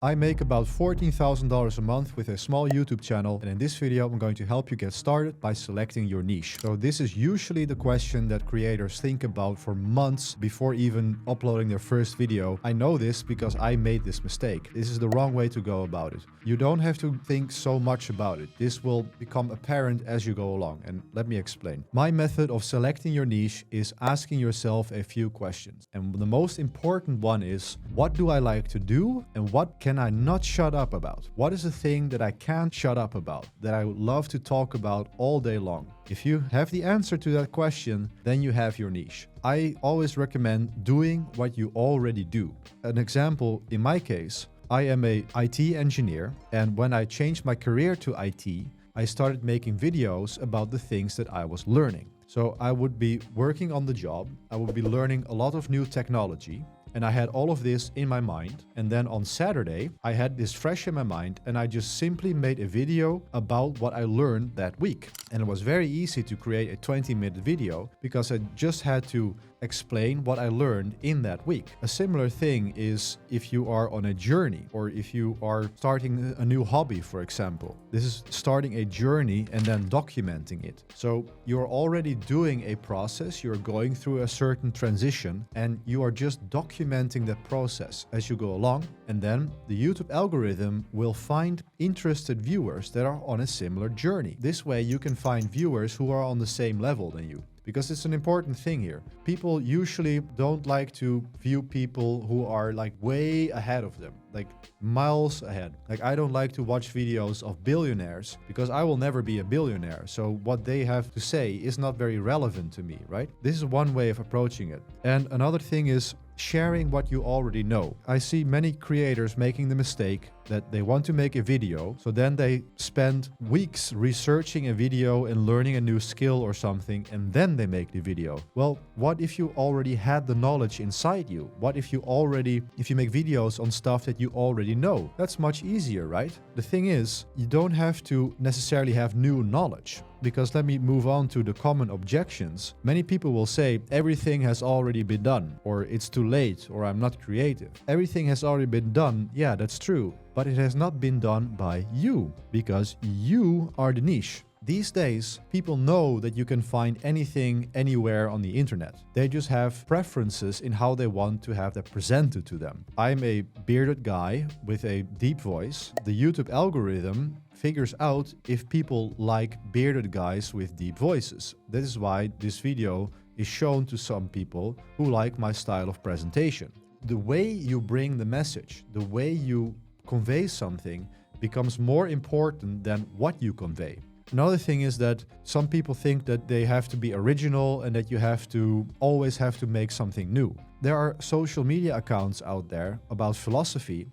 I make about $14,000 a month with a small YouTube channel, and in this video I'm going to help you get started by selecting your niche. So this is usually the question that creators think about for months before even uploading their first video. I know this because I made this mistake. This is the wrong way to go about it. You don't have to think so much about it. This will become apparent as you go along, and let me explain. My method of selecting your niche is asking yourself a few questions. And the most important one is, what do I like to do and what can I not shut up about? What is the thing that I can't shut up about, that I would love to talk about all day long? If you have the answer to that question, then you have your niche. I always recommend doing what you already do. An example, in my case, I am an IT engineer, and when I changed my career to IT, I started making videos about the things that I was learning. So I would be working on the job, I would be learning a lot of new technology, and I had all of this in my mind. And then on Saturday, I had this fresh in my mind and I just simply made a video about what I learned that week. And it was very easy to create a 20-minute video because I just had to explain what I learned in that week. A similar thing is if you are on a journey or if you are starting a new hobby, for example. This is starting a journey and then documenting it. So you're already doing a process, you're going through a certain transition, and you are just documenting that process as you go along. And then the YouTube algorithm will find interested viewers that are on a similar journey. This way you can find viewers who are on the same level than you. Because it's an important thing here. People usually don't like to view people who are like way ahead of them, like miles ahead. Like I don't like to watch videos of billionaires because I will never be a billionaire. So what they have to say is not very relevant to me, right? This is one way of approaching it. And another thing is sharing what you already know. I see many creators making the mistake that they want to make a video, so then they spend weeks researching a video and learning a new skill or something, and then they make the video. Well, what if you already had the knowledge inside you? What if you make videos on stuff that you already know? That's much easier, right? The thing is, you don't have to necessarily have new knowledge. Because let me move on to the common objections. Many people will say everything has already been done, or it's too late, or I'm not creative. Everything has already been done, yeah, that's true. But it has not been done by you, because you are the niche. These days, people know that you can find anything anywhere on the internet. They just have preferences in how they want to have that presented to them. I'm a bearded guy with a deep voice. The YouTube algorithm figures out if people like bearded guys with deep voices. That is why this video is shown to some people who like my style of presentation. The way you bring the message, the way you convey something becomes more important than what you convey. Another thing is that some people think that they have to be original and that you always have to make something new. There are social media accounts out there about philosophy,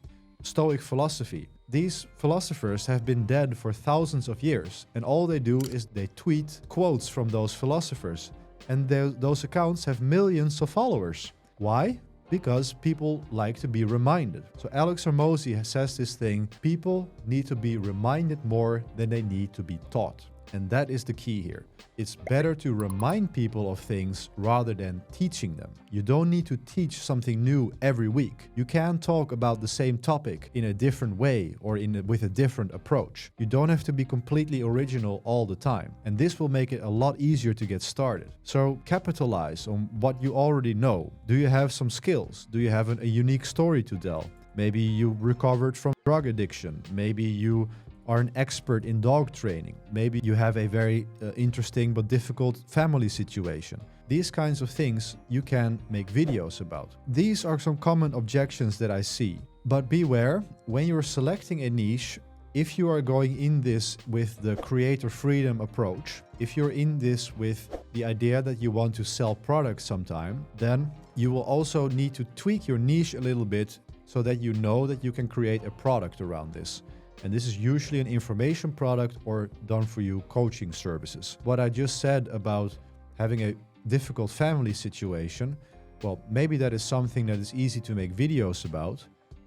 Stoic philosophy. These philosophers have been dead for thousands of years, and all they do is they tweet quotes from those philosophers, and those accounts have millions of followers. Why? Because people like to be reminded. So Alex Hormozi says this thing, people need to be reminded more than they need to be taught. And that is the key here. It's better to remind people of things rather than teaching them. You don't need to teach something new every week. You can talk about the same topic in a different way or with a different approach. You don't have to be completely original all the time. And this will make it a lot easier to get started. So capitalize on what you already know. Do you have some skills? Do you have a unique story to tell? Maybe you recovered from drug addiction. Maybe you are an expert in dog training. Maybe you have a very interesting but difficult family situation. These kinds of things you can make videos about. These are some common objections that I see. But beware, when you're selecting a niche, if you are going in this with the creator freedom approach, if you're in this with the idea that you want to sell products sometime, then you will also need to tweak your niche a little bit so that you know that you can create a product around this. And this is usually an information product or done-for-you coaching services. What I just said about having a difficult family situation, well, maybe that is something that is easy to make videos about,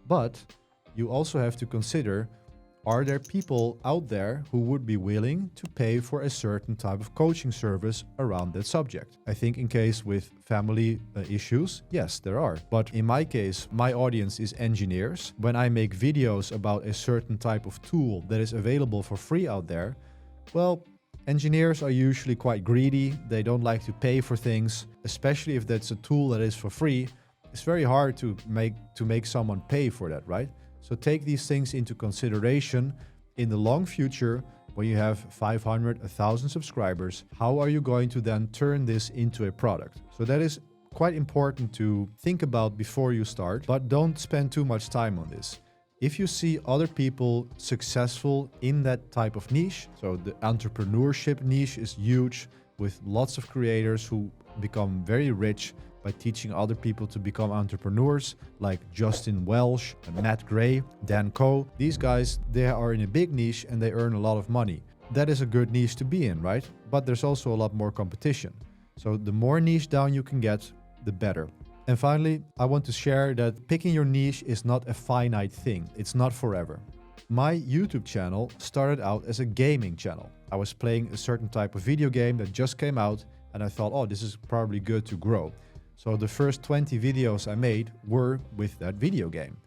but you also have to consider Are there people out there who would be willing to pay for a certain type of coaching service around that subject? I think in case with family issues, yes, there are. But in my case, my audience is engineers. When I make videos about a certain type of tool that is available for free out there, well, engineers are usually quite greedy. They don't like to pay for things, especially if that's a tool that is for free. It's very hard to make someone pay for that, right? So take these things into consideration in the long future. When you have 500, 1,000 subscribers, how are you going to then turn this into a product? So that is quite important to think about before you start, but don't spend too much time on this. If you see other people successful in that type of niche, so the entrepreneurship niche is huge with lots of creators who become very rich by teaching other people to become entrepreneurs, like Justin Welsh, Matt Gray, Dan Coe. These guys, they are in a big niche and they earn a lot of money. That is a good niche to be in, right? But there's also a lot more competition. So the more niche down you can get, the better. And finally, I want to share that picking your niche is not a finite thing. It's not forever. My YouTube channel started out as a gaming channel. I was playing a certain type of video game that just came out and I thought, oh, this is probably good to grow. So the first 20 videos I made were with that video game.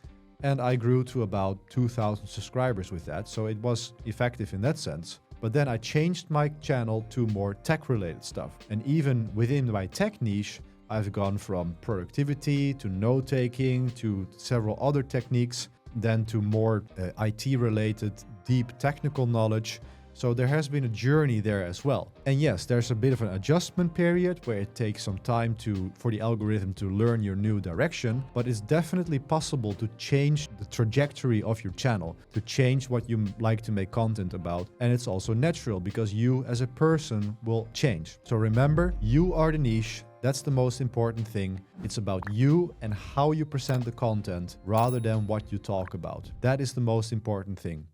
And I grew to about 2,000 subscribers with that. So it was effective in that sense. But then I changed my channel to more tech-related stuff. And even within my tech niche, I've gone from productivity to note-taking to several other techniques, then to more IT-related, deep technical knowledge. So there has been a journey there as well. And yes, there's a bit of an adjustment period where it takes some time for the algorithm to learn your new direction, but it's definitely possible to change the trajectory of your channel, to change what you like to make content about. And it's also natural because you as a person will change. So remember, you are the niche. That's the most important thing. It's about you and how you present the content rather than what you talk about. That is the most important thing.